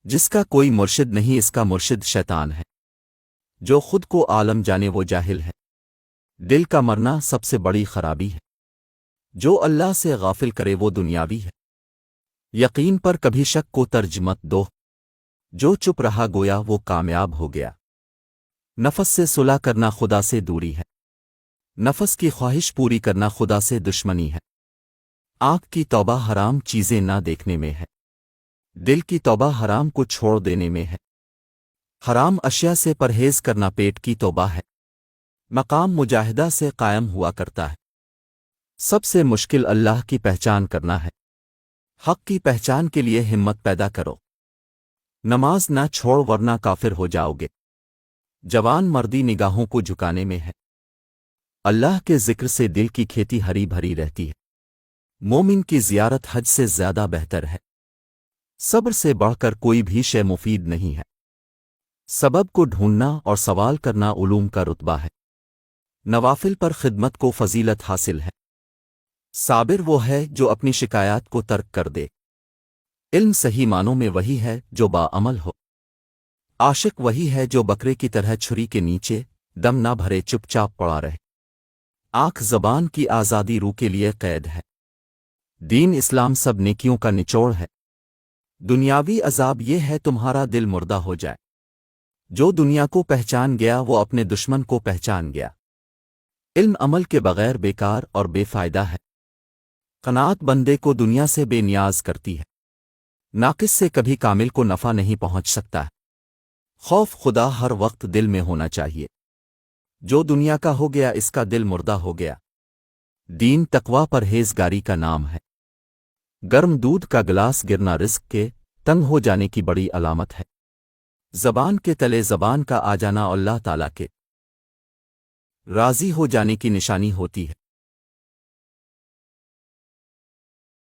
جس کا کوئی مرشد نہیں اس کا مرشد شیطان ہے۔ جو خود کو عالم جانے وہ جاہل ہے۔ دل کا مرنا سب سے بڑی خرابی ہے۔ جو اللہ سے غافل کرے وہ دنیاوی ہے۔ یقین پر کبھی شک کو ترج مت دو۔ جو چپ رہا گویا وہ کامیاب ہو گیا۔ نفس سے صلح کرنا خدا سے دوری ہے۔ نفس کی خواہش پوری کرنا خدا سے دشمنی ہے۔ آنکھ کی توبہ حرام چیزیں نہ دیکھنے میں ہے۔ دل کی توبہ حرام کو چھوڑ دینے میں ہے۔ حرام اشیاء سے پرہیز کرنا پیٹ کی توبہ ہے۔ مقام مجاہدہ سے قائم ہوا کرتا ہے۔ سب سے مشکل اللہ کی پہچان کرنا ہے۔ حق کی پہچان کے لیے ہمت پیدا کرو۔ نماز نہ چھوڑ ورنہ کافر ہو جاؤ گے۔ جوان مردی نگاہوں کو جھکانے میں ہے۔ اللہ کے ذکر سے دل کی کھیتی ہری بھری رہتی ہے۔ مومن کی زیارت حج سے زیادہ بہتر ہے۔ صبر سے بڑھ کر کوئی بھی شے مفید نہیں ہے۔ سبب کو ڈھونڈنا اور سوال کرنا علوم کا رتبہ ہے۔ نوافل پر خدمت کو فضیلت حاصل ہے۔ صابر وہ ہے جو اپنی شکایات کو ترک کر دے۔ علم صحیح معنوں میں وہی ہے جو باعمل ہو۔ عاشق وہی ہے جو بکرے کی طرح چھری کے نیچے دم نہ بھرے چپ چاپ پڑا رہے۔ آنکھ زبان کی آزادی روح کے لیے قید ہے۔ دین اسلام سب نیکیوں کا نچوڑ ہے۔ دنیاوی عذاب یہ ہے تمہارا دل مردہ ہو جائے۔ جو دنیا کو پہچان گیا وہ اپنے دشمن کو پہچان گیا۔ علم عمل کے بغیر بیکار اور بے فائدہ ہے۔ قناعت بندے کو دنیا سے بے نیاز کرتی ہے۔ ناقص سے کبھی کامل کو نفع نہیں پہنچ سکتا ہے۔ خوف خدا ہر وقت دل میں ہونا چاہیے۔ جو دنیا کا ہو گیا اس کا دل مردہ ہو گیا۔ دین تقوی پرہیزگاری کا نام ہے۔ گرم دودھ کا گلاس گرنا رزق کے تنگ ہو جانے کی بڑی علامت ہے۔ زبان کے تلے زبان کا آ جانا اللہ تعالیٰ کے راضی ہو جانے کی نشانی ہوتی ہے۔